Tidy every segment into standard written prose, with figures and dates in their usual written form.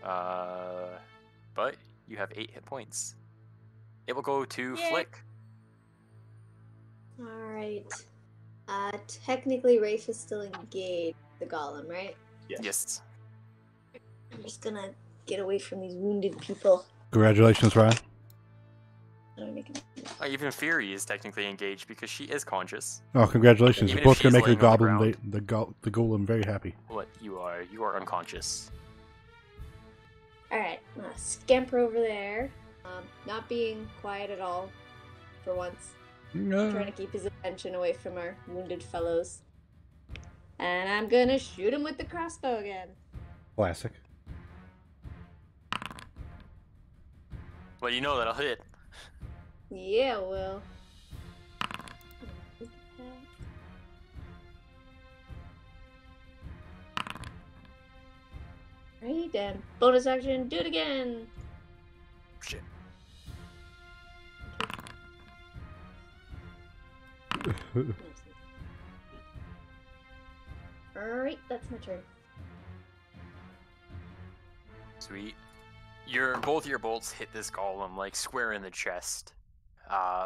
But you have 8 hit points. It will go to Yeah. Flick. Alright. Technically Rafe is still engaged the golem, right? Yes. I'm just gonna get away from these wounded people. Congratulations, Ryan. Even Fury is technically engaged because she is conscious. Oh, congratulations! Even You're if both gonna she's make the laying on the goblin, the golem, very happy. What you are unconscious. Alright, I'm gonna scamper over there. Not being quiet at all, for once. Trying to keep his attention away from our wounded fellows. And I'm gonna shoot him with the crossbow again. Classic. Well, you know that'll hit. Yeah, well. Right, then. Bonus action, do it again! Shit. Alright, that's my turn. Sweet. Both your bolts hit this golem like square in the chest.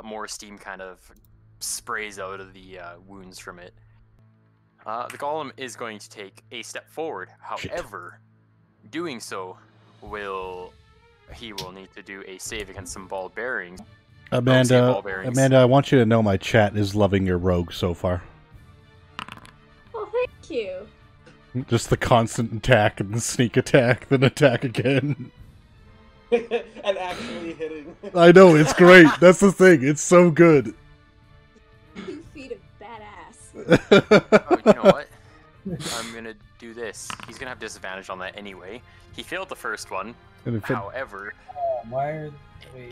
More steam kind of sprays out of the wounds from it. The golem is going to take a step forward. However, doing so he will need to do a save against some ball bearings. Amanda, I want you to know my chat is loving your rogue so far. Well, thank you. Just the constant attack and the sneak attack, then attack again. And actually hitting. I know, it's great. That's the thing. It's so good. 2 feet of badass. Oh, you know what? I'm gonna do this. He's gonna have disadvantage on that anyway. He failed the first one. However,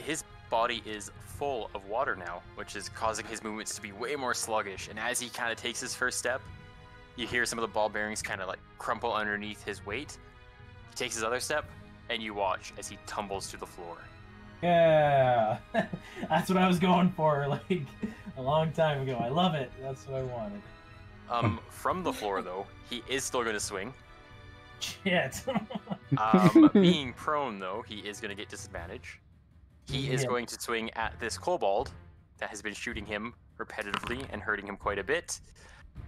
his body is full of water now, which is causing his movements to be way more sluggish. And as he kind of takes his first step, you hear some of the ball bearings kind of like crumple underneath his weight. He takes his other step, and you watch as he tumbles to the floor. Yeah, that's what I was going for, like, a long time ago. I love it. That's what I wanted. From the floor, though, he is still going to swing. Shit. Being prone, though, he is going to get disadvantage. He is going to swing at this kobold that has been shooting him repetitively and hurting him quite a bit.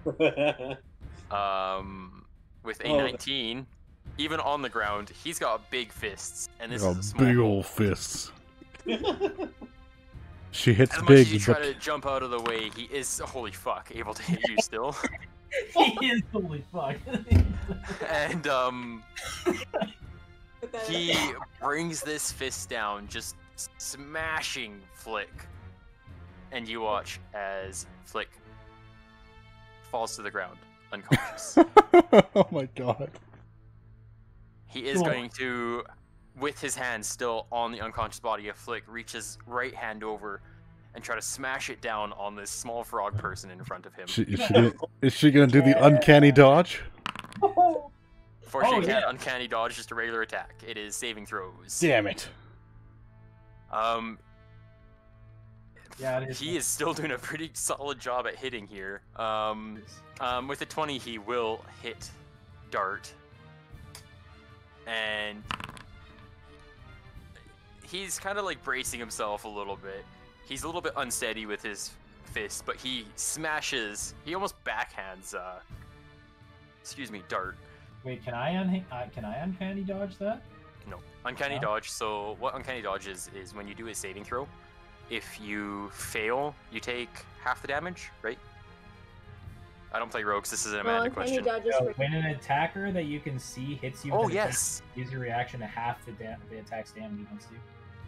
With a 19, even on the ground, he's got big fists, and this is a small big hole. old fists. She hits as big. As much as you try to jump out of the way, he is, holy fuck, able to hit you still. He is holy fuck. And he brings this fist down, just smashing Flick. And you watch as Flick falls to the ground, unconscious. Oh my god. He is going to, with his hand still on the unconscious body of Flick, reach his right hand over and try to smash it down on this small frog person in front of him. Is she gonna do the uncanny dodge? Fortunately, can't uncanny dodge, just a regular attack. It is saving throws. Damn it. He is still doing a pretty solid job at hitting here. With a 20, he will hit Dart. And he's kind of like bracing himself a little bit. He's a little bit unsteady with his fist, but he smashes, he almost backhands, Dart. Wait, can I uncanny dodge that? No. Uncanny dodge, so what uncanny dodge is when you do a saving throw, if you fail, you take half the damage, right? I don't play rogues, this is an Amanda question. When an attacker that you can see hits you with yes. use your reaction to half the attack's damage against you.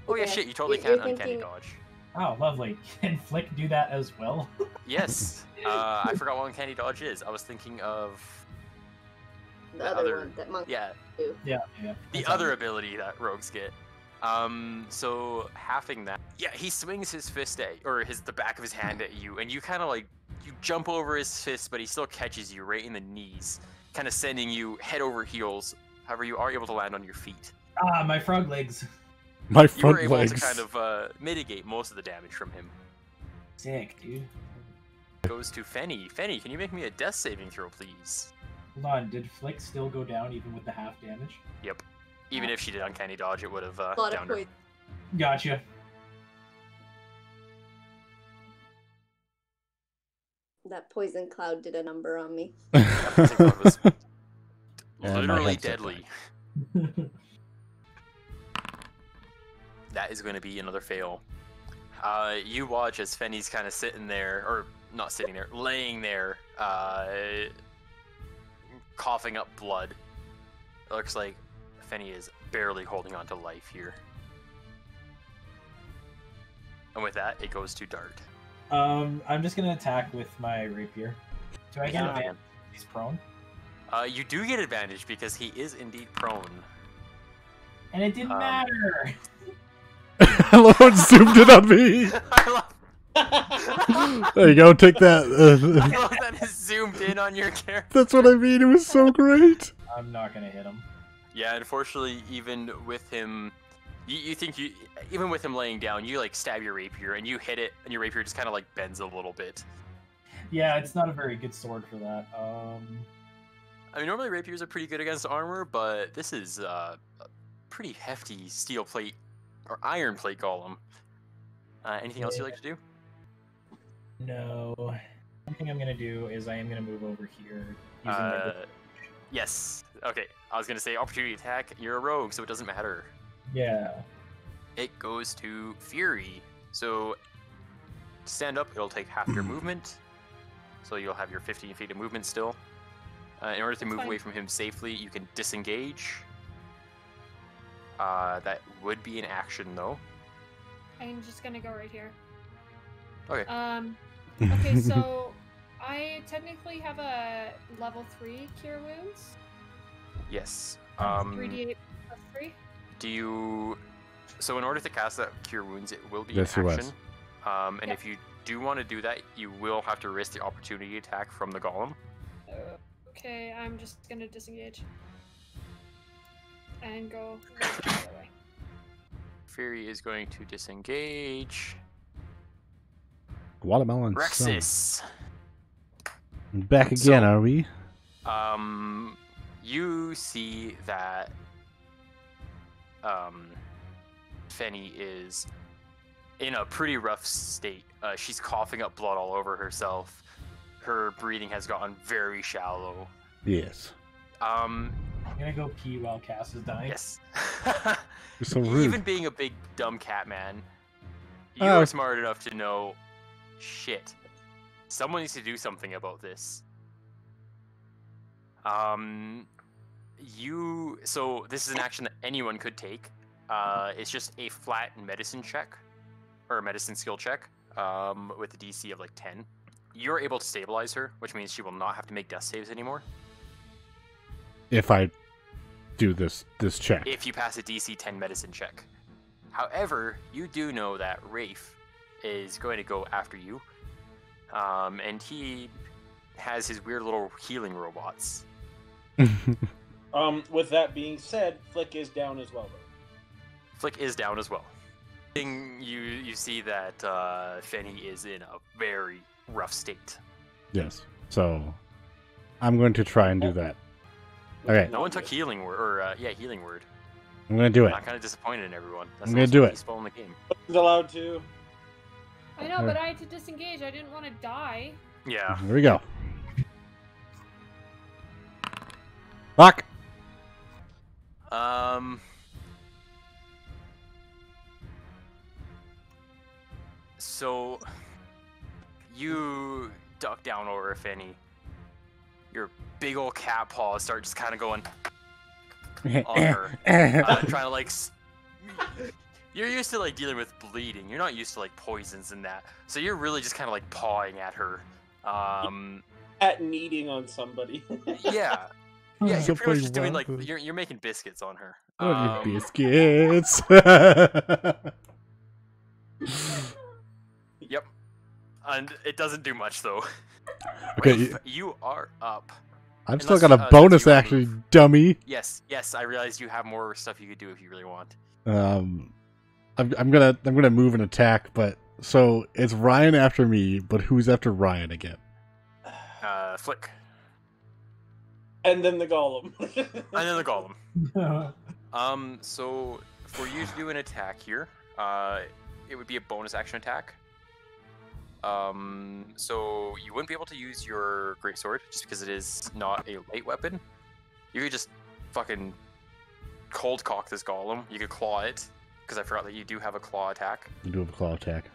Oh yeah, shit, you totally can uncanny dodge. Oh, lovely. Can Flick do that as well? Yes. I forgot what uncanny dodge is. I was thinking of the other one that monk do. Yeah. The other ability that rogues get. So halving that. Yeah, he swings his fist at, or the back of his hand at you, and you kind of like, you jump over his fist, but he still catches you right in the knees, kind of sending you head over heels. However, you are able to land on your feet. Ah, my frog legs. My front legs. You were able to kind of mitigate most of the damage from him. Sick, dude. Goes to Fenny. Fenny, can you make me a death saving throw, please? Hold on, did Flick still go down even with the half damage? Yep. Even if she did uncanny dodge, it would have downed her. Gotcha. That poison cloud did a number on me. That poison cloud was literally deadly. That is going to be another fail. You watch as Fenny's kind of sitting there, or not sitting there, laying there, coughing up blood. It looks like Fenny is barely holding on to life here. And with that, it goes to Dart. I'm just gonna attack with my rapier. Do I get advantage? He's prone. You do get advantage because he is indeed prone. And it didn't matter. I love how it zoomed in on me. There you go, take that. I love that it zoomed in on your character. That's what I mean, it was so great. I'm not gonna hit him. Yeah, unfortunately, even with him, you think even with him laying down, you like stab your rapier and you hit it, and your rapier just kind of like bends a little bit. Yeah, it's not a very good sword for that. I mean, normally rapiers are pretty good against armor, but this is a pretty hefty steel plate or iron plate golem. Anything else you'd like to do? No. One thing I'm gonna do is I am gonna move over here. Yes. Okay. I was gonna say opportunity attack. You're a rogue, so it doesn't matter. Yeah. It goes to Fury. So to stand up, it'll take half your movement. So you'll have your 15 feet of movement still. In order to move away from him safely, you can disengage. That would be an action, though. I'm just gonna go right here. Okay. Okay, so I technically have a level 3 cure wounds. Yes. 3d8 plus 3. Do you? So in order to cast that cure wounds, it will be yes, an action. And if you do want to do that, you will have to risk the opportunity attack from the golem. Okay, I'm just gonna disengage and go the other way. Fury is going to disengage. Watermelon. Rexus. Back again, are we? You see that Fenny is in a pretty rough state. She's coughing up blood all over herself. Her breathing has gotten very shallow. Yes. I'm gonna go pee while Cass is dying. Yes. You're so rude. Even being a big dumb cat man, you are smart enough to know, shit, someone needs to do something about this. So this is an action that anyone could take. It's just a flat medicine check, or a medicine skill check, with a DC of like 10. You're able to stabilize her, which means she will not have to make death saves anymore. If I do this check. If you pass a DC 10 medicine check. However, you do know that Rafe is going to go after you, and he has his weird little healing robots. With that being said, Flick is down as well. Flick is down as well. You see that Fenny is in a very rough state. Yes. So I'm going to try and do that. Okay. No one took healing word, or healing word. I'm going to do it. I'm kind of disappointed in everyone. That's I'm going to do it. In the game. He's allowed to. I know, but I had to disengage. I didn't want to die. Yeah. Here we go. Fuck. So you duck down over Fenny. Your big old cat paws start just kind of going on her, trying to like. You're used to like dealing with bleeding. You're not used to like poisons and that. So you're really just kind of like pawing at her. At kneading on somebody. Yeah. Yeah, you're pretty much just doing like you're making biscuits on her. Biscuits. Yep. And it doesn't do much though. Okay. Rafe, you are up. I've still got a bonus action, dummy. Yes, I realized you have more stuff you could do if you really want. I'm gonna move and attack, but so it's Ryan after me, but who's after Ryan again? Flick. And then the golem. And then the golem. So for you to do an attack here, it would be a bonus action attack. So you wouldn't be able to use your greatsword just because it is not a light weapon. You could just fucking cold cock this golem. You could claw it, because I forgot that you do have a claw attack. You do have a claw attack.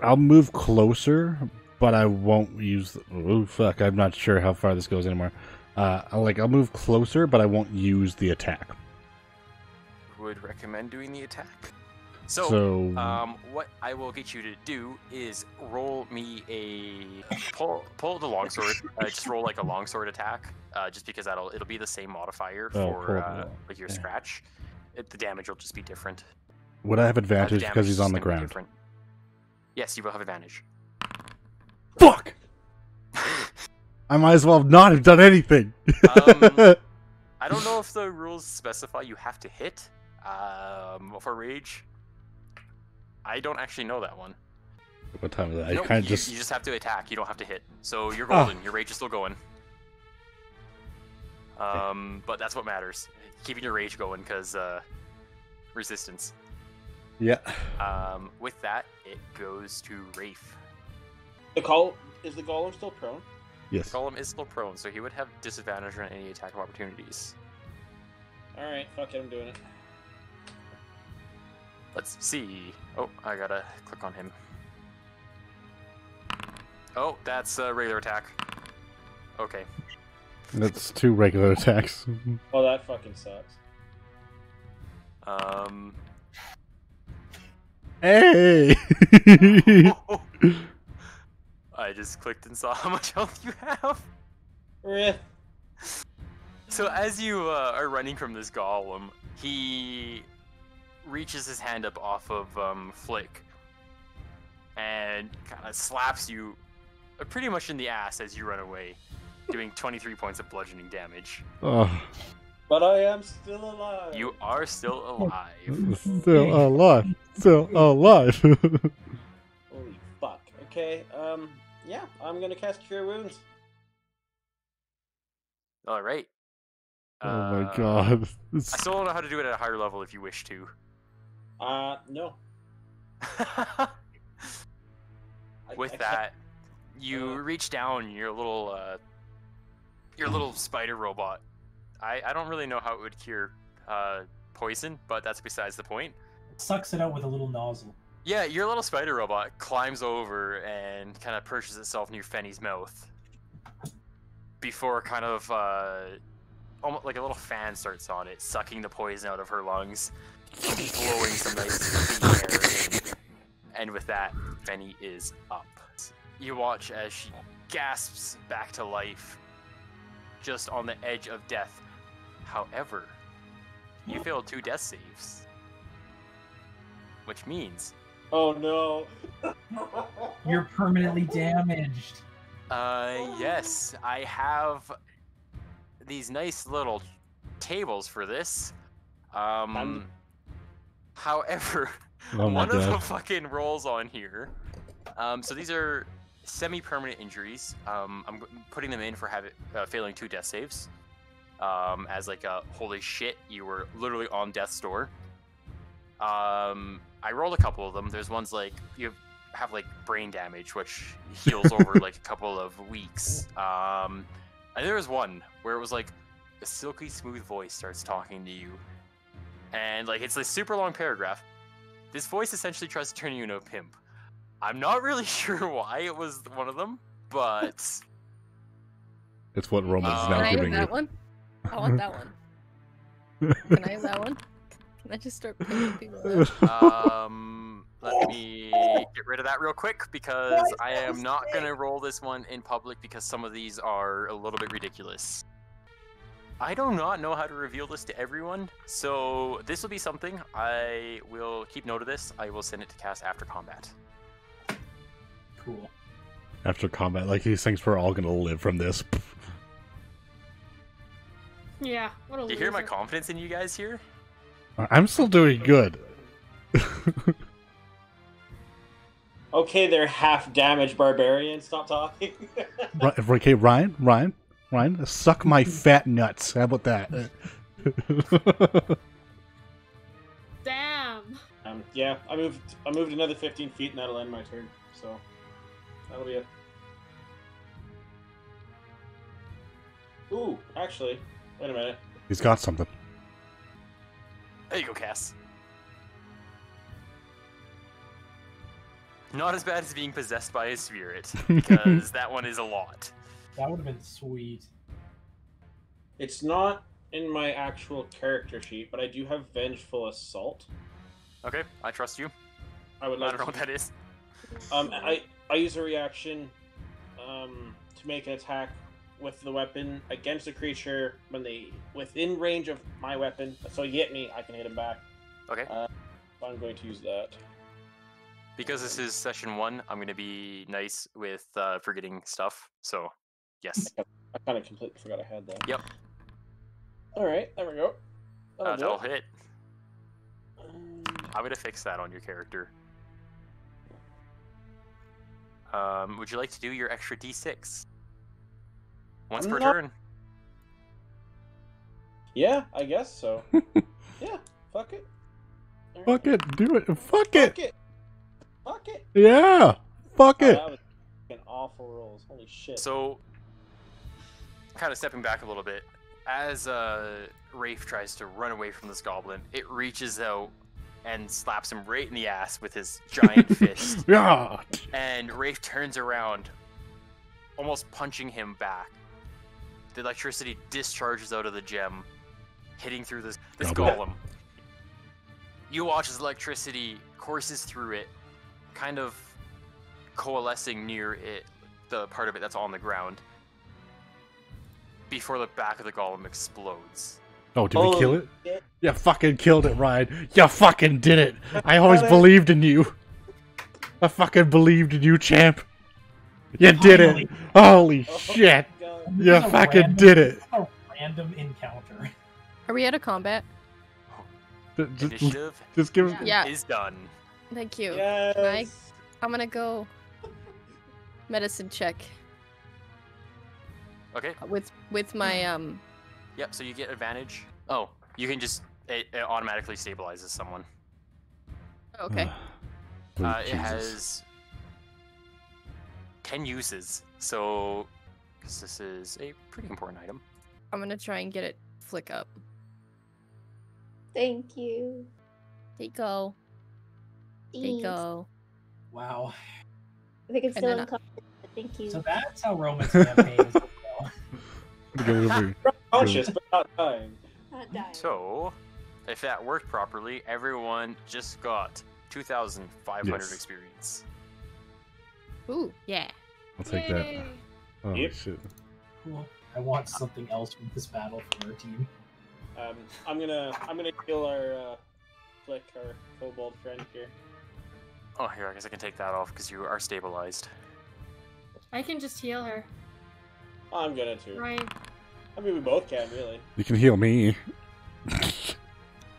I'll move closer, but I won't use. Oh fuck! I'm not sure how far this goes anymore. I'll move closer, but I won't use the attack. Would recommend doing the attack. So, what I will get you to do is roll me a pull the longsword. Just roll like a longsword attack, just because it'll be the same modifier for like your scratch. The damage will just be different. Would I have advantage because he's on the ground? Yes, you will have advantage. Fuck! I might as well not have done anything. I don't know if the rules specify you have to hit for rage. I don't actually know that one. What time is that? You just have to attack. You don't have to hit. So you're golden. Your rage is still going. But that's what matters. Keeping your rage going, because resistance. Yeah. With that, it goes to Rafe. Is the golem still prone? Yes. The golem is still prone, so he would have disadvantage on any attack opportunities. Alright, fuck it, I'm doing it. Let's see. Oh, I gotta click on him. Oh, that's a regular attack. Okay. That's 2 regular attacks. Oh, that fucking sucks. Hey! I just clicked and saw how much health you have. Rip. So as you are running from this golem, he reaches his hand up off of Flick and kind of slaps you pretty much in the ass as you run away, doing 23 points of bludgeoning damage. Oh. But I am still alive. You are still alive. Still alive. Still alive. Holy fuck. Okay, yeah, I'm gonna cast Cure Wounds. Alright. Oh my god. I still don't know how to do it at a higher level if you wish to. No. With that, you reach down your little spider robot. I don't really know how it would cure poison, but that's besides the point. It sucks it out with a little nozzle. Yeah, your little spider robot climbs over and kind of perches itself near Fenny's mouth before kind of almost like a little fan starts on it, sucking the poison out of her lungs, blowing some nice clean air in. And with that, Fenny is up. You watch as she gasps back to life, just on the edge of death. However, you failed 2 death saves, which means... Oh no! You're permanently damaged. Yes, I have these nice little tables for this. However, one of the fucking rolls on here. So these are semi-permanent injuries. I'm putting them in for failing 2 death saves. As like a holy shit, you were literally on death's door. I rolled a couple of them. There's ones like you have like brain damage, which heals over like a couple of weeks. And there was one where it was like a silky smooth voice starts talking to you, and like it's this super long paragraph. This voice essentially tries to turn you into a pimp. I'm not really sure why it was one of them, but it's what Roman's now giving you. Can I have that one? I want that one. Can I have that one? Can I just start pimping people out? Let me get rid of that real quick, because I am not going to roll this one in public because some of these are a little bit ridiculous. I do not know how to reveal this to everyone, so this will be something. I will keep note of this. I will send it to cast after combat. Cool. After combat, like these things we're all gonna live from this. Yeah, what a Do you hear my confidence in you guys here? I'm still doing good. Okay, they're half damaged barbarians. Stop talking. Okay, Ryan, suck my fat nuts. How about that? Damn. Yeah, I moved another 15 feet, and that'll end my turn. So that'll be it. Ooh, actually, wait a minute. He's got something. There you go, Cass. Not as bad as being possessed by a spirit, because that one is a lot. That would have been sweet. It's not in my actual character sheet, but I do have Vengeful Assault. Okay, I trust you. I would I like don't know what that is. I use a reaction to make an attack with the weapon against a creature when they within range of my weapon. So you hit me, I can hit him back. Okay. I'm going to use that. Because this is session 1, I'm going to be nice with forgetting stuff. So, yes. I kind of completely forgot I had that. Yep. Alright, there we go. That'll hit. I'm going to fix that on your character. Would you like to do your extra d6? Once per turn. Yeah, I guess so. Yeah, fuck it. Right. Fuck it, do it. Fuck it. Fuck it. Yeah, fuck it. That was fucking awful rolls. Holy shit. So, kind of stepping back a little bit, as Rafe tries to run away from this goblin, it reaches out and slaps him right in the ass with his giant fist. Yeah. And Rafe turns around, almost punching him back. The electricity discharges out of the gem, hitting through this golem. You watch as electricity courses through it, kind of coalescing near it, the part of it that's on the ground, before the back of the golem explodes. Oh, did we kill it? You fucking killed it, Ryan. You fucking did it. I always believed in you. I fucking believed in you, champ. You did it. Holy shit. You fucking did it. A random encounter. Are we out of combat? Initiative just give is done. Thank you. Yes. I'm gonna go medicine check. Okay. With my Yep, so you get advantage. Oh, you can just it automatically stabilizes someone. Okay. It has 10 uses, so because this is a pretty important item. I'm gonna try and get it flick up. Thank you. There you go. There you go. Wow. I think it's still then unconscious, but thank you. So that's how Roman's campaign is going. Conscious, but not dying. Not dying. So, if that worked properly, everyone just got 2,500 experience. Ooh, yeah. I'll take that. Yay. Oh Yep. shit. Cool. I want something else from this battle for our team. I'm gonna kill our Flick, our kobold friend here. Oh, here, I guess I can take that off because you are stabilized. I can just heal her. I'm gonna too. Right. I mean, we both can, really. You can heal me.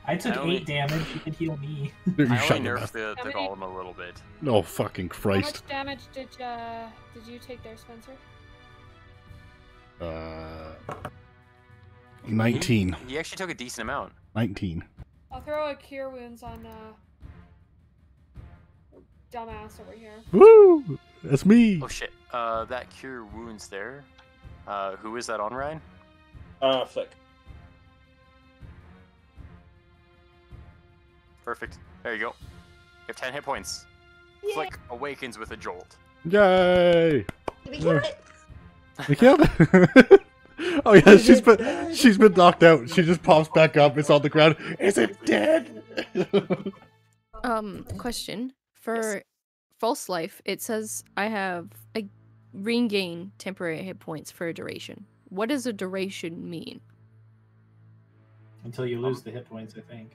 I took 8 damage. You can heal me. You I shut only the nerfed the How many- golem a little bit. Oh fucking How Christ. much damage did you take there, Spencer? 19. He actually took a decent amount. 19. I'll throw a cure wounds on dumbass over here. Woo! That's me. Oh shit. That cure wounds there. Who is that on, Ryan? Flick. Perfect. There you go. You have 10 hit points. Yay. Flick awakens with a jolt. Yay! Did we kill it? We killed it. Oh yeah, she's been knocked out. She just pops back up. It's on the ground. Is it dead? Question. For false life, it says I have a regain temporary hit points for a duration. What does a duration mean? Until you lose the hit points, I think.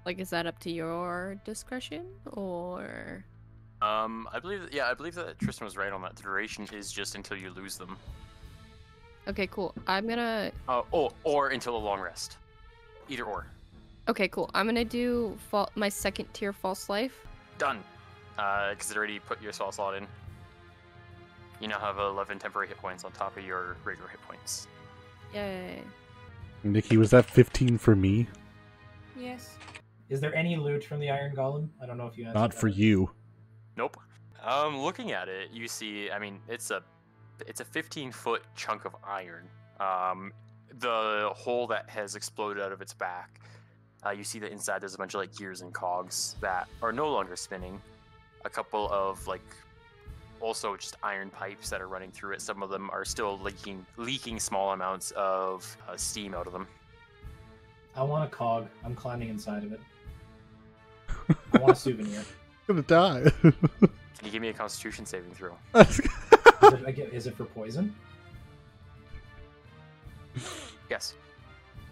Like, is that up to your discretion, or? I believe that Tristan was right on that. The duration is just until you lose them. Okay, cool. I'm gonna. Or until a long rest. Either or. Okay, cool. I'm gonna do my second tier false life. Done. Because it already put your spell slot in. You now have 11 temporary hit points on top of your regular hit points. Yay. Nikki, was that 15 for me? Yes. Is there any loot from the Iron Golem? I don't know if you answered Not that. for you. Nope. Looking at it, you see, I mean, it's a 15-foot chunk of iron. The hole that has exploded out of its back, you see that inside there's a bunch of like gears and cogs that are no longer spinning. A couple of like also just iron pipes that are running through it. Some of them are still leaking small amounts of steam out of them. I want a cog. I'm climbing inside of it. I want a souvenir. I'm gonna die. Can you give me a Constitution saving throw? Is it for poison? Yes.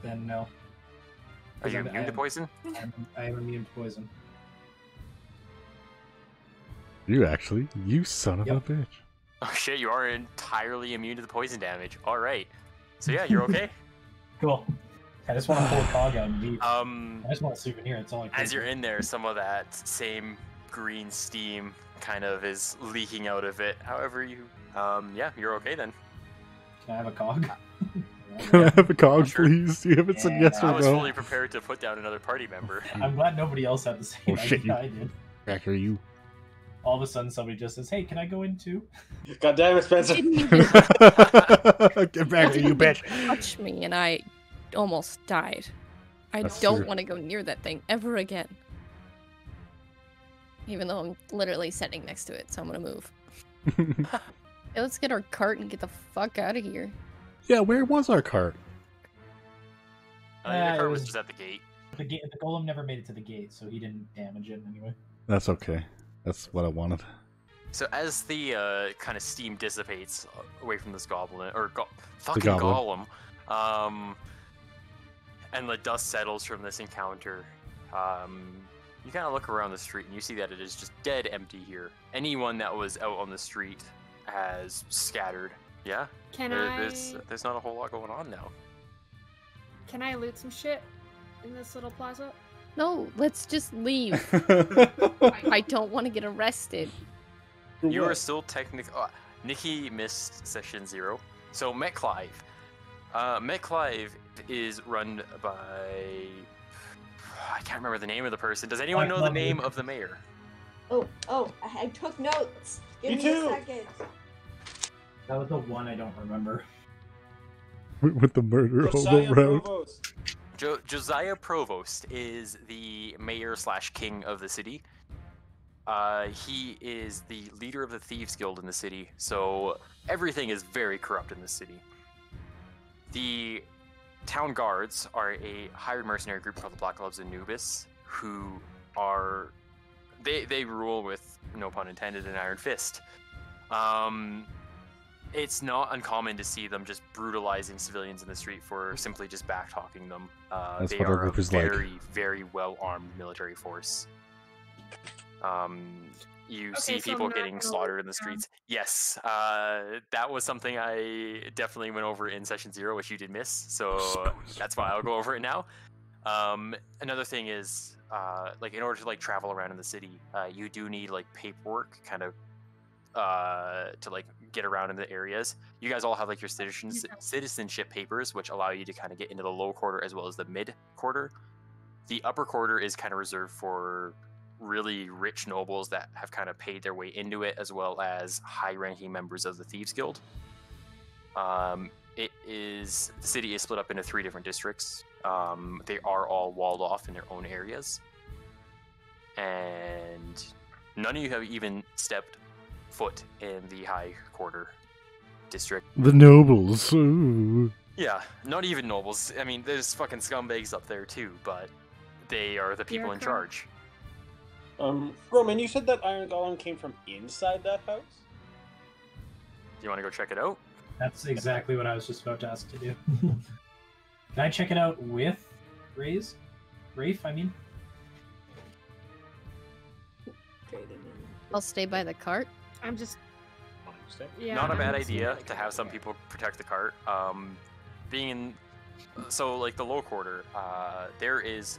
Then no. Are you immune to poison? I am immune to poison. You actually? You son of a bitch. Oh shit, you are entirely immune to the poison damage. Alright. So yeah, you're okay. Cool. I just want to pull a cog out and leave. I just want a souvenir. It's all I As you're in there, some of that same green steam kind of is leaking out of it. However, yeah, you're okay then. Can I have a cog? Can I have a cog, Sure. please? You haven't said yes or I no. was fully prepared to put down another party member. I'm glad nobody else had the same idea I did. Cracker, you. All of a sudden, somebody just says, "Hey, can I go in too?" God damn it, Spencer! Get back to you, bitch! Touch me, and I almost died. I That's don't true. want to go near that thing ever again. Even though I'm literally sitting next to it, so I'm gonna move. Hey, let's get our cart and get the fuck out of here. Yeah, where was our cart? Your it cart was was- just at the gate. The golem never made it to the gate, so he didn't damage it anyway. That's okay. That's what I wanted. So as the kind of steam dissipates away from this goblin, or fucking goblin. golem, and the dust settles from this encounter, you kind of look around the street and you see that it is just dead empty here. Anyone that was out on the street has scattered. Yeah, there's not a whole lot going on now. Can I loot some shit in this little plaza? No, let's just leave. I don't want to get arrested. You are still technically. Nikki missed session 0. So Metclive. Metclive is run by. I can't remember the name of the person. Does anyone know the name of the mayor? Oh, I took notes. Give Me me too. a second. That was the one I don't remember. With the murder Josiah hobo route. Provost. Josiah Provost is the mayor / king of the city. He is the leader of the Thieves Guild in the city, so everything is very corrupt in the city. The town guards are a hired mercenary group called the Black Gloves Anubis, who are... They rule with, no pun intended, an iron fist. It's not uncommon to see them just brutalizing civilians in the street for simply just back-talking them. That's They what our are a group is like. very, very well-armed military force. You see so people I'm not getting gonna slaughtered in the look down. streets. Yes, that was something I definitely went over in session 0, which you did miss. So that's why I'll go over it now. Another thing is, like, in order to like travel around in the city, you do need like paperwork, kind of, to like get around in the areas. You guys all have like your citizenship papers, which allow you to kind of get into the low quarter as well as the mid quarter. The upper quarter is kind of reserved for really rich nobles that have kind of paid their way into it, as well as high-ranking members of the Thieves Guild. The city is split up into 3 different districts. They are all walled off in their own areas, and none of you have even stepped foot in the high quarter district. The nobles. Ooh. Yeah, not even nobles. I mean, there's fucking scumbags up there too, but they are the people in charge. Roman, you said that Iron Golem came from inside that house? Do you want to go check it out? That's exactly what I was just about to ask to do. Can I check it out with Rafe, I mean? I'll stay by the cart. I'm just. Yeah, Not a bad I'm idea to have some people protect the cart. Being in So, like the low quarter, there is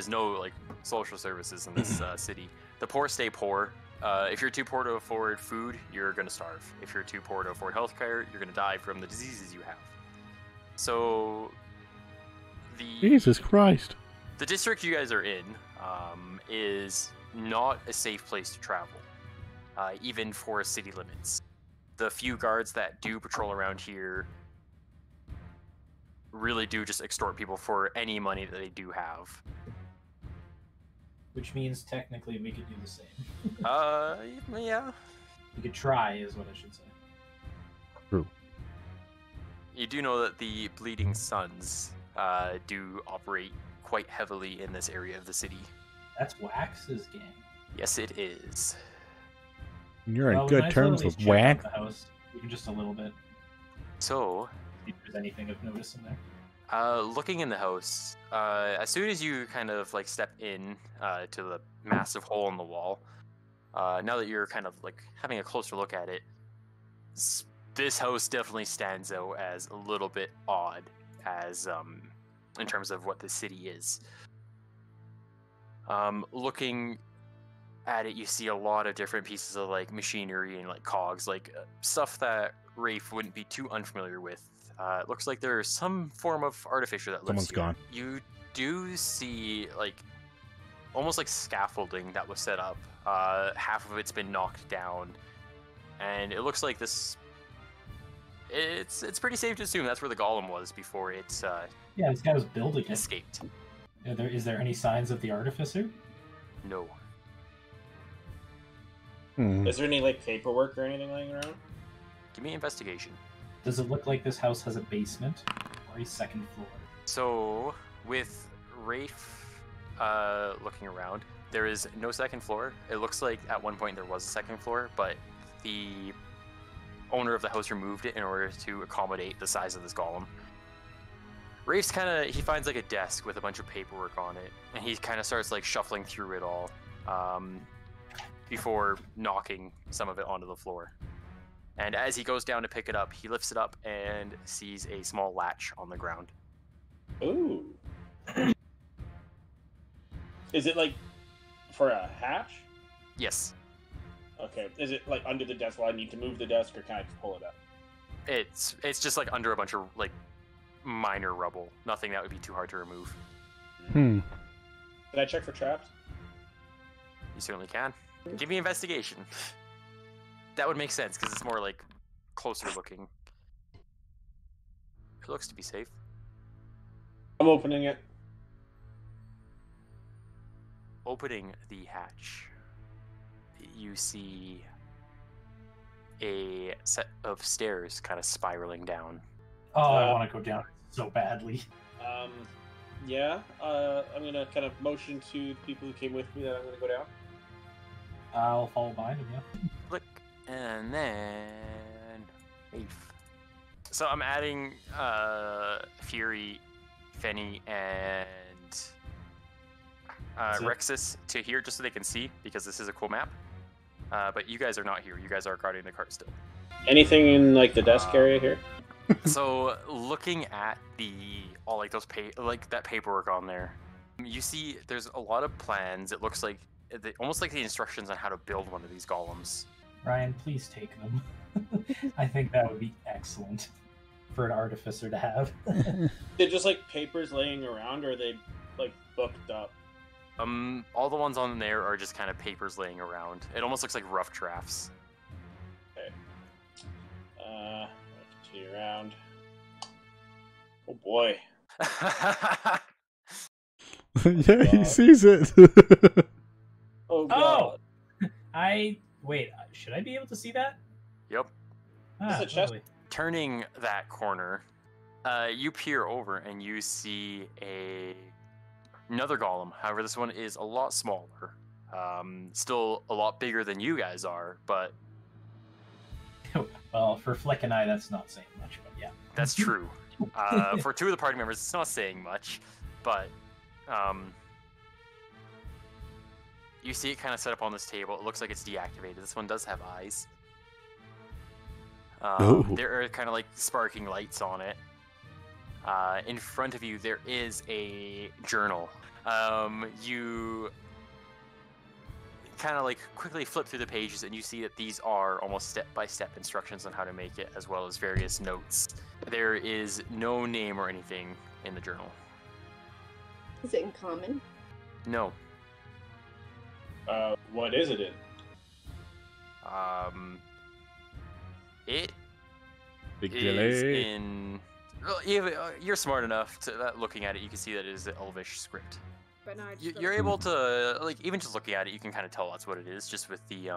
no like social services in this city. The poor stay poor. If you're too poor to afford food, you're gonna starve. If you're too poor to afford healthcare, you're gonna die from the diseases you have. So, Jesus Christ. The district you guys are in is not a safe place to travel, even for city limits. The few guards that do patrol around here really do just extort people for any money that they do have. Which means technically we could do the same. Yeah. We could try, is what I should say. True. You do know that the Bleeding Suns do operate quite heavily in this area of the city. That's Wax's gang. Yes, it is. You're in good terms with Wax. The house, even just a little bit. So, if there's anything of notice in there. Looking in the house, as soon as you kind of like step in to the massive hole in the wall, now that you're kind of like having a closer look at it, this house definitely stands out as a little bit odd as in terms of what the city is. Looking at it, you see a lot of different pieces of like machinery and like cogs, like stuff that Rafe wouldn't be too unfamiliar with. It looks like there's some form of artificer that lives here. Gone. You do see like almost like scaffolding that was set up. Half of it's been knocked down, and it looks like this. It's pretty safe to assume that's where the golem was before it. Yeah, this guy was building it. Escaped. Is there any signs of the artificer? No. Is there any like paperwork or anything lying around? Give me investigation. Does it look like this house has a basement or a second floor? So, with Rafe looking around, there is no second floor. It looks like at one point there was a second floor, but the owner of the house removed it in order to accommodate the size of this golem. Rafe's he finds like a desk with a bunch of paperwork on it, and he kind of starts like shuffling through it all before knocking some of it onto the floor. And as he goes down to pick it up, he lifts it up and sees a small latch on the ground. Ooh. Is it like for a hatch? Yes. Okay. Is it like under the desk while I need to move the desk, or can I just pull it up? It's just like under a bunch of like minor rubble. Nothing that would be too hard to remove. Can I check for traps? You certainly can. Give me investigation. That would make sense, because it's more, like, closer looking. It looks to be safe. I'm opening it. Opening the hatch, you see a set of stairs kind of spiraling down. Oh, I want to go down so badly. Yeah. I'm going to kind of motion to the people who came with me that I'm going to go down. I'll follow behind him, yeah. Click. And then Rafe. So I'm adding Fury, Fenny, and Rexus to here just so they can see, because this is a cool map. But you guys are not here. You guys are guarding the cart still. Anything in like the desk area here? So looking at all like those that paperwork on there, you see there's a lot of plans. It looks like almost like the instructions on how to build one of these golems. Ryan, please take them. I think that would be excellent for an artificer to have. They're just like papers laying around, or are they like booked up? All the ones on there are just kind of papers laying around. It almost looks like rough drafts. Okay. Continue around. Oh boy. Yeah, he sees it. Oh god. Wait, should I be able to see that? Yep. Is it chest? Turning that corner, you peer over and you see another golem. However, this one is a lot smaller. Still a lot bigger than you guys are, but... Well, for Flick and I, that's not saying much, but yeah. That's true. For two of the party members, it's not saying much, but... You see it kind of set up on this table. It looks like it's deactivated. This one does have eyes. There are kind of like sparking lights on it. In front of you, there is a journal. You kind of like quickly flip through the pages, and you see that these are almost step-by-step instructions on how to make it, as well as various notes. There is no name or anything in the journal. Is it in common? No. What is it in? It Big is delay. in... Well, you're smart enough to looking at it, you can see that it is the Elvish script. But now You're able to, like, even just looking at it, you can kind of tell that's what it is, just with the,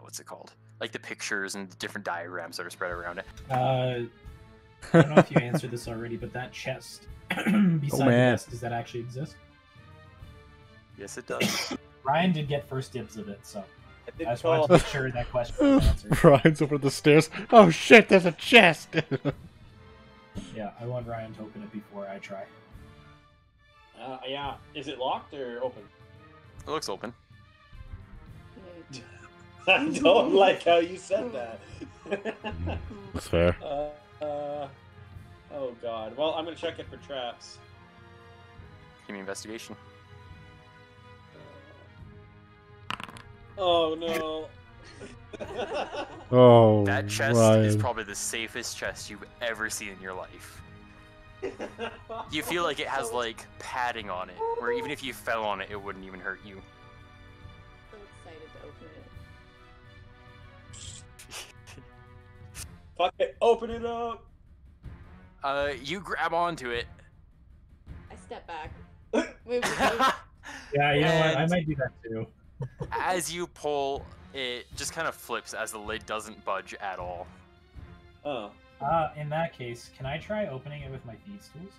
what's it called? Like the pictures and the different diagrams that are spread around it. I don't know if you answered this already, but that chest beside the desk, does that actually exist? Yes, it does. Ryan did get first dibs of it, so I just wanted to make sure that question was answered. Ryan's over the stairs. Oh shit, there's a chest! Yeah, I want Ryan to open it before I try. Yeah. Is it locked or open? It looks open. I don't like how you said that. That's fair. Oh god. Well, I'm gonna check it for traps. Give me investigation. Oh no. Oh, That chest Ryan. is probably the safest chest you've ever seen in your life. You feel like it has like padding on it, where even if you fell on it, it wouldn't even hurt you. So excited to open it. Fuck it, open it up! You grab onto it. I step back. Move. Yeah, you know what? I might do that too. As you pull, it just kind of flips as the lid doesn't budge at all. Oh. In that case, can I try opening it with my thieves' tools?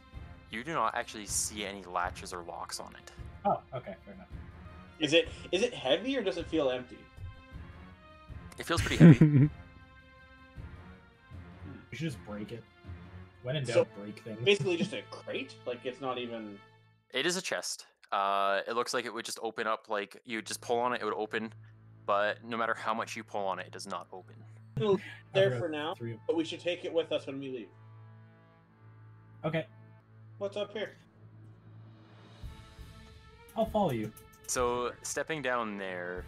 You do not actually see any latches or locks on it. Oh, okay, fair enough. Is it heavy or does it feel empty? It feels pretty heavy. We should just break it. When in doubt, break things. Basically just a crate? Like it's not even... It is a chest. It looks like it would just open up, like you just pull on it, it would open, but no matter how much you pull on it, it does not open. It'll be there for now, but we should take it with us when we leave. Okay. What's up here? I'll follow you. So, stepping down there,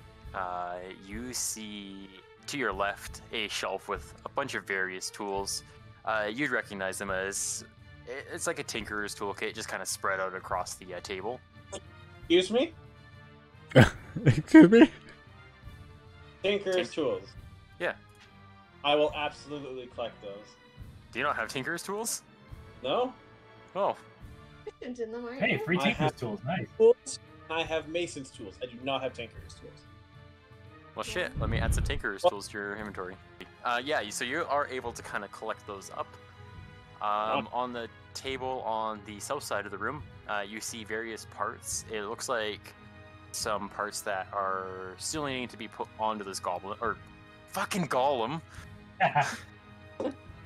you see to your left a shelf with a bunch of various tools. You'd recognize them as, it's like a tinkerer's toolkit, just kind of spread out across the table. Excuse me? Excuse me? Tinker's tools. Yeah. I will absolutely collect those. Do you not have tinkerer's tools? No? Oh. In them, aren't Hey, there? free tinker's tools, nice. Tools. I have mason's tools. I do not have tinker's tools. Well, shit. Let me add some tinkerer's tools to your inventory. Yeah, so you are able to kind of collect those up. On the table on the south side of the room, you see various parts. It looks like some parts that are still needing to be put onto this goblin, or fucking golem.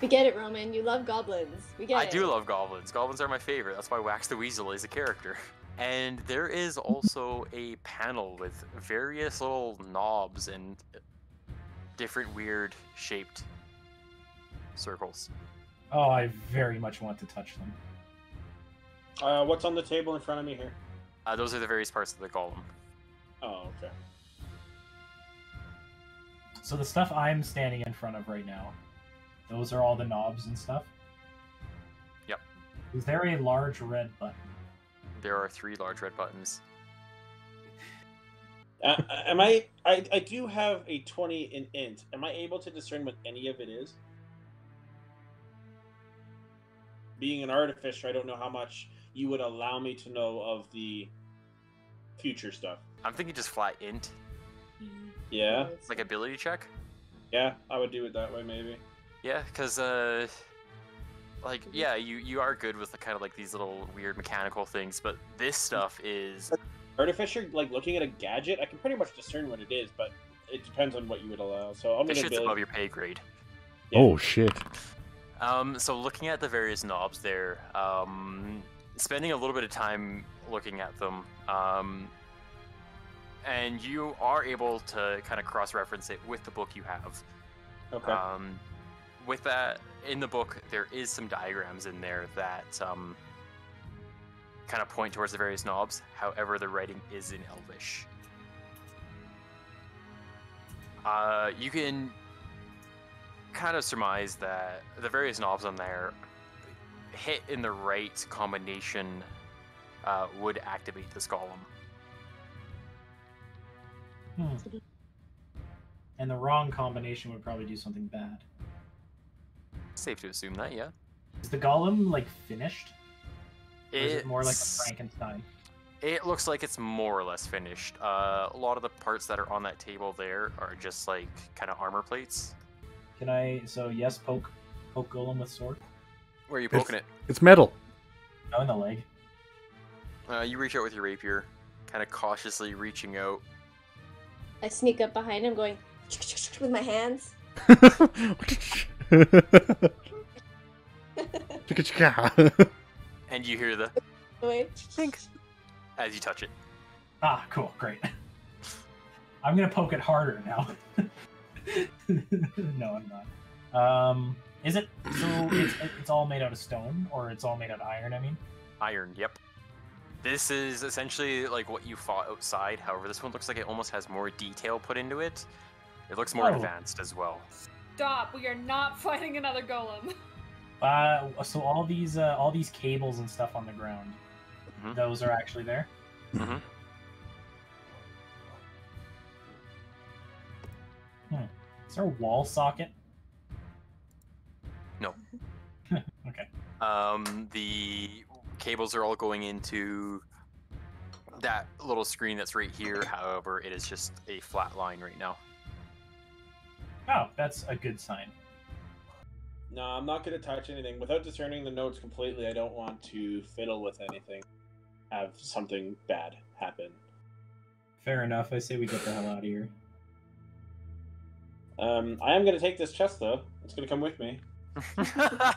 We get it, Roman. You love goblins. We get it. I do love goblins. Goblins are my favorite. That's why Wax the Weasel is a character. And there is also a panel with various little knobs and different weird shaped circles. Oh, I very much want to touch them. What's on the table in front of me here? Those are the various parts of the golem. Oh, okay. So the stuff I'm standing in front of right now, those are all the knobs and stuff? Yep. Is there a large red button? There are 3 large red buttons. I do have a 20 in int. Am I able to discern what any of it is? Being an artificer, I don't know how much you would allow me to know of the future stuff. I'm thinking just flat int. Yeah? Like ability check? Yeah, I would do it that way, maybe. Yeah, because, like, yeah, you are good with the kind of like these little weird mechanical things, but this stuff is... Artificer, like looking at a gadget, I can pretty much discern what it is, but it depends on what you would allow. So I'm This gonna shit's above your pay grade. Yeah. Oh, shit. So looking at the various knobs there, spending a little bit of time looking at them, And you are able to kind of cross-reference it with the book you have. Okay. With that, in the book, there is some diagrams in there that kind of point towards the various knobs. However, the writing is in Elvish. You can kind of surmise that the various knobs on there, hit in the right combination, would activate this golem. And the wrong combination would probably do something bad. Safe to assume that, yeah. Is the golem, like, finished? Or is it more like a Frankenstein? It looks like it's more or less finished. A lot of the parts that are on that table there are just, like, kind of armor plates. Can I... So, yes, poke golem with sword? Where are you poking it? It's metal. No, in the leg. You reach out with your rapier, kind of cautiously reaching out. I sneak up behind him going with my hands. And you hear the think as you touch it. Ah, cool, great. I'm gonna poke it harder now. No, I'm not. Is it so? It's all made out of stone, or it's all made out of iron? I mean, iron. Yep. This is essentially like what you fought outside. However, this one looks like it almost has more detail put into it. It looks more advanced as well. Stop! We are not fighting another golem. So all these cables and stuff on the ground, those are actually there? Mm-hmm. Is there a wall socket? No. Okay. The cables are all going into that little screen that's right here. However, it is just a flat line right now. Oh, that's a good sign. No, I'm not going to touch anything. Without discerning the notes completely, I don't want to fiddle with anything. Have something bad happen. Fair enough. I say we get the hell out of here. I am going to take this chest, though. It's going to come with me. Are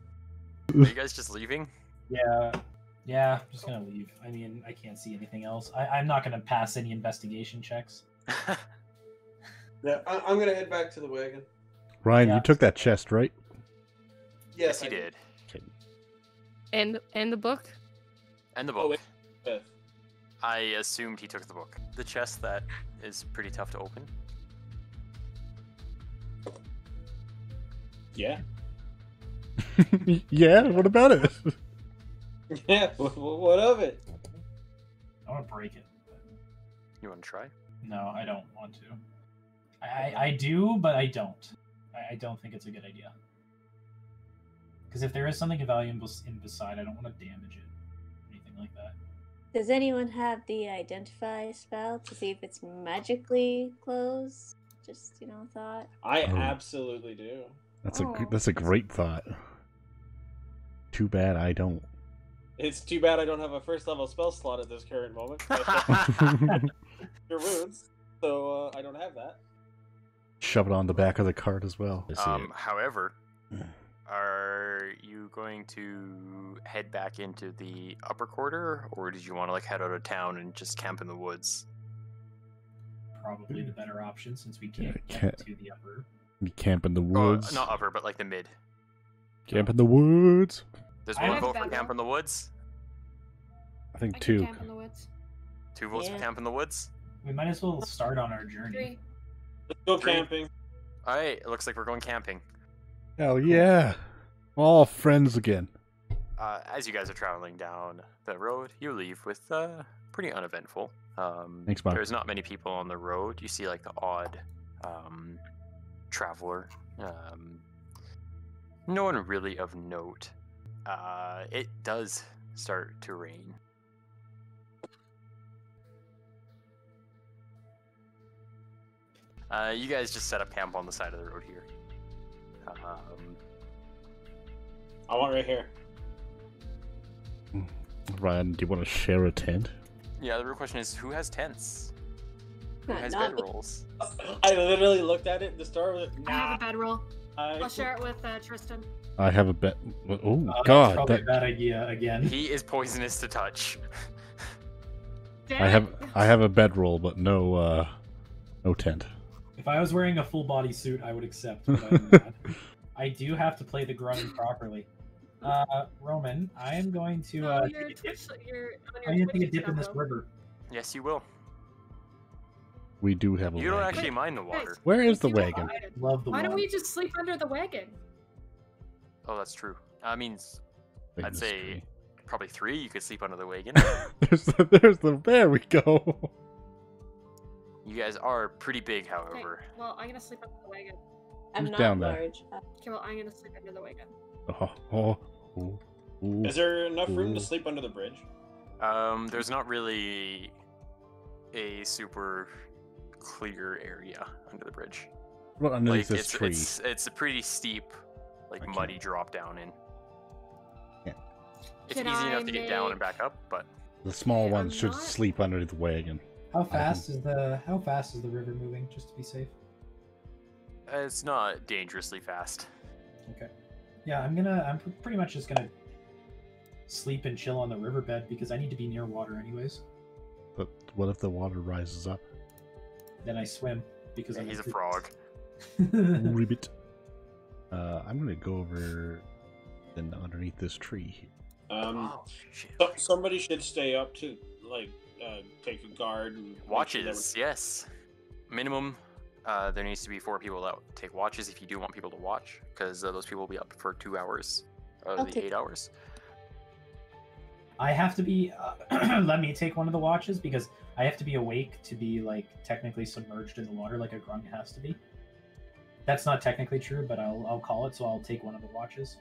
you guys just leaving? Yeah, I'm just going to leave. I mean, I can't see anything else. I'm not going to pass any investigation checks. Yeah, I'm going to head back to the wagon. Ryan, you took that chest, right? Yes, he did. Okay. And the book? And the book. I assumed he took the book. The chest that is pretty tough to open. Yeah. Yeah, what about it? Yeah, what of it? I want to break it. You want to try? No, I don't want to. I do, but I don't. I don't think it's a good idea. Because if there is something valuable beside, I don't want to damage it. Anything like that. Does anyone have the identify spell to see if it's magically closed? Just, thought. I absolutely do. That's a great thought. Too bad I don't. It's too bad I don't have a first level spell slot at this current moment. Your wounds, so I don't have that. Shove it on the back of the cart as well. However, are you going to head back into the upper quarter, or did you want to head out of town and just camp in the woods? Probably the better option since we can't get to the upper. We camp in the woods. Not upper, but the mid. Camp in the woods. Does one vote for camp in the woods? I think two. Camp in the woods. 2 votes for camp in the woods? We might as well start on our journey. 3. Let's go camping. Alright, it looks like we're going camping. Hell yeah. All friends again. As you guys are traveling down the road, you leave with pretty uneventful. Thanks, Bob. There's not many people on the road. You see the odd traveler. No one really of note. It does start to rain. You guys just set up camp on the side of the road here. I want right here. Ryan, do you want to share a tent? Yeah, the real question is, who has tents? Who has Not me. bedrolls? I literally looked at it at the start with I have a bedroll. I'll share it with Tristan. I have a bed. Oh, That's God. probably a bad idea again. He is poisonous to touch. I have a bedroll, but no tent. If I was wearing a full body suit, I would accept. But I'm not. I do have to play the grunt properly. Roman, I am going to. I'm going to take a dip in this river. Yes, you will. We do have a wagon. You don't actually mind the water. Where is the wagon? Love the water. Why don't we just sleep under the wagon? Oh, that's true. I mean, I'd say probably 3. You could sleep under the wagon. There we go. You guys are pretty big, however. Okay, well, I'm gonna sleep under the wagon. I'm Who's not down there? large. Okay, well, I'm gonna sleep under the wagon. Is there enough room to sleep under the bridge? There's not really a super clear area under the bridge. Well, underneath this tree. It's a pretty steep, muddy drop down in. Yeah. It's easy enough to get down and back up, but the small ones should sleep under the wagon. How fast is the river moving, just to be safe? It's not dangerously fast. Okay. Yeah, I'm pretty much just gonna sleep and chill on the riverbed because I need to be near water anyways. But what if the water rises up? Then I swim because he's a frog. Ribbit. I'm gonna go over and underneath this tree. Somebody should stay up to take a guard and watches. Yes, minimum. There needs to be 4 people that take watches if you do want people to watch, because those people will be up for 2 hours of the 8 hours. I have to be. Let me take one of the watches because I have to be awake to be technically submerged in the water like a grunt has to be. That's not technically true, but I'll call it. So I'll take one of the watches.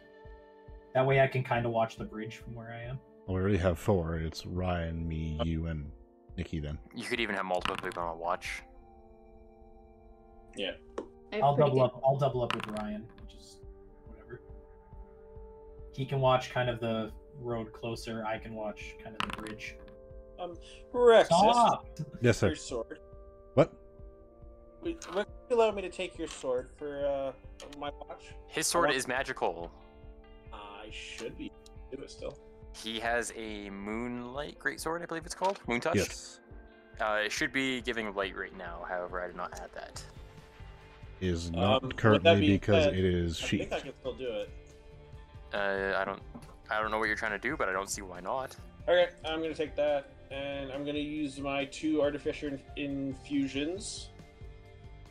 That way I can kind of watch the bridge from where I am. Well, we already have 4. It's Ryan, me, you, and Nikki. Then you could even have multiple people on a watch. Yeah. I'll double up with Ryan, which is whatever. He can watch kind of the road closer. I can watch kind of the bridge. Rex. Stop! Yes, sir. Your sword. What? Would you allow me to take your sword for my watch? His sword is magical. I should be do it still. He has a moonlight greatsword, I believe it's called. Moon touch. Yes. It should be giving light right now. However, I did not add that. Is not currently because it is sheathed. I think I can still do it. I don't know what you're trying to do, but I don't see why not. Okay, I'm gonna take that, and I'm gonna use my 2 artificer infusions,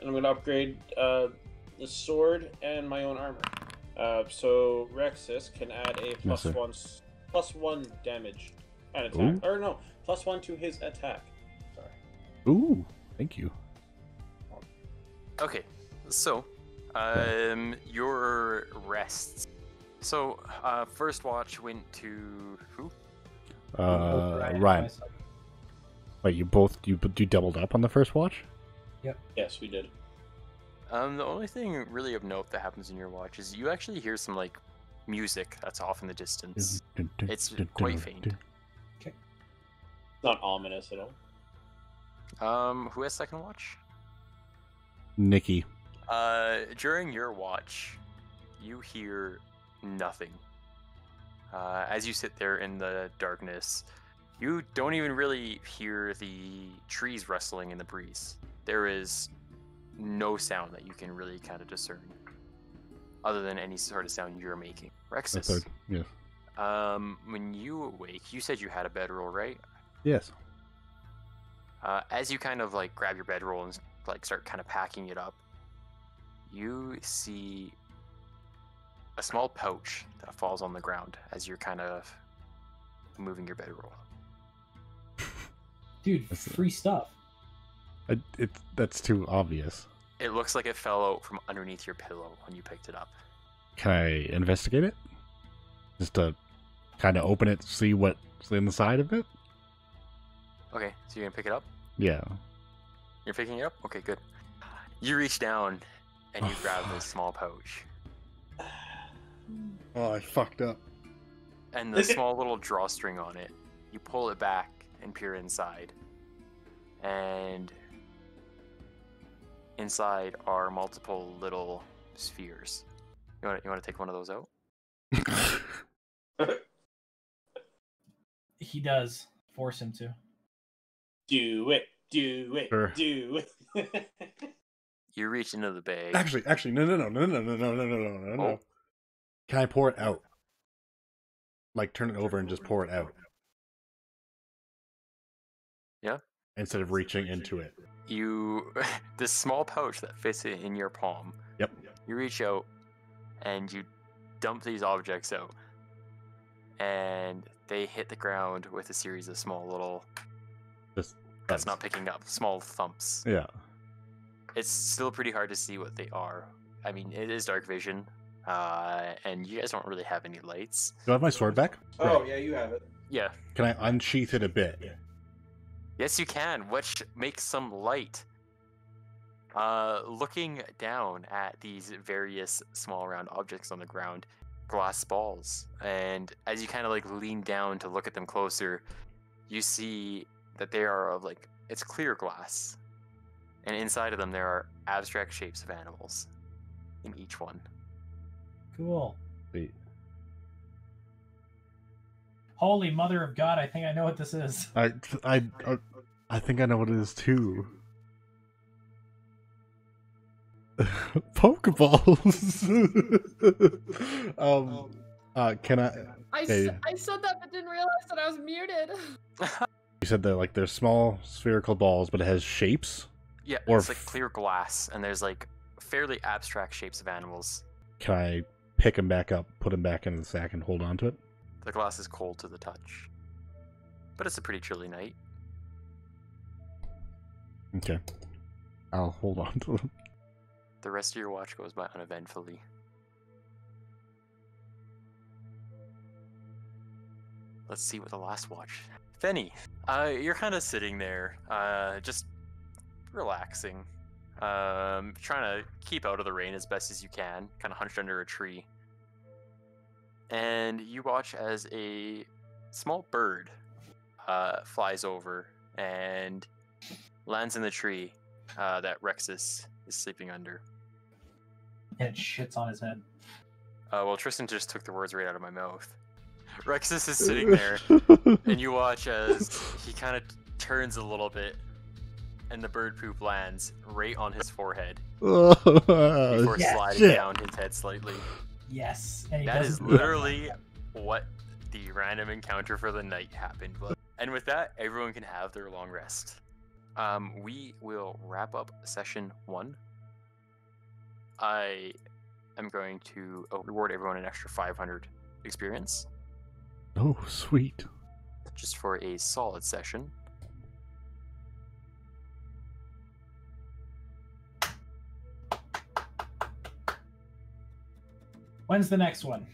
and I'm gonna upgrade the sword and my own armor. So Rexus can add a +1 damage and attack, or no, +1 to his attack. Sorry. Ooh, thank you. Okay, so your rests. So first watch went to who? Ryan. Wait, you doubled up on the first watch? Yep. Yes, we did. The only thing really of note that happens in your watch is you actually hear some music that's off in the distance. It's quite faint. Okay. Not ominous at all. Who has second watch? Nikki. During your watch, you hear nothing. As you sit there in the darkness, you don't even really hear the trees rustling in the breeze. There is no sound that you can really kind of discern, other than any sort of sound you're making. Rexus. Yeah. When you awake, you said you had a bedroll, right? Yes. As you kind of grab your bedroll and start kind of packing it up, you see a small pouch that falls on the ground as you're kind of moving your bedroll. Dude, free stuff. That's too obvious. It looks like it fell out from underneath your pillow when you picked it up. Can I investigate it? Just to kind of open it, see what's inside of it? Okay, so you're gonna pick it up? Yeah. You're picking it up? Okay, good. You reach down and you grab this small pouch. Oh, I fucked up. And the small little drawstring on it, you pull it back and peer inside. And inside are multiple little spheres. You want to take one of those out? He does. Force him to. Do it. Do it. Sure. Do it. You reach into the bag. Actually, no. Can I pour it out? Like, turn it over and just pour it out? Yeah. Instead of reaching into it. This small pouch that fits in your palm. Yep. You reach out and you dump these objects out. And they hit the ground with a series of small little... That's not picking up. Small thumps. Yeah. It's still pretty hard to see what they are. I mean, it is dark vision. And you guys don't really have any lights. Do I have my sword back? Oh, yeah, you have it. Yeah. Can I unsheath it a bit? Yes, you can, which makes some light. Looking down at these various small round objects on the ground, glass balls. And as you kind of like lean down to look at them closer, you see that they are of like, it's clear glass. And inside of them there are abstract shapes of animals in each one. Cool. Wait. Holy mother of God, I think I know what this is. I think I know what it is too. Pokeballs. Can I? I said that, but didn't realize that I was muted. You said that like they're small spherical balls, but it has shapes. Yeah, it's like clear glass, and there's like fairly abstract shapes of animals. Can I pick them back up, put them back in the sack, and hold on to it? The glass is cold to the touch, but it's a pretty chilly night. Okay, I'll hold on to them. The rest of your watch goes by uneventfully. Let's see what the last watch. Fenny, you're kind of sitting there, just relaxing, trying to keep out of the rain as best as you can, kind of hunched under a tree. And you watch as a small bird flies over and lands in the tree that Rexus is sleeping under. And it shits on his head. Well, Tristan just took the words right out of my mouth. Rexus is sitting there, and you watch as he kind of turns a little bit, and the bird poop lands right on his forehead before sliding down his head slightly. Yes. And that is literally what the random encounter for the night happened. And with that, everyone can have their long rest. We will wrap up session 1. I am going to reward everyone an extra 500 experience. Oh, sweet. Just for a solid session. When's the next one?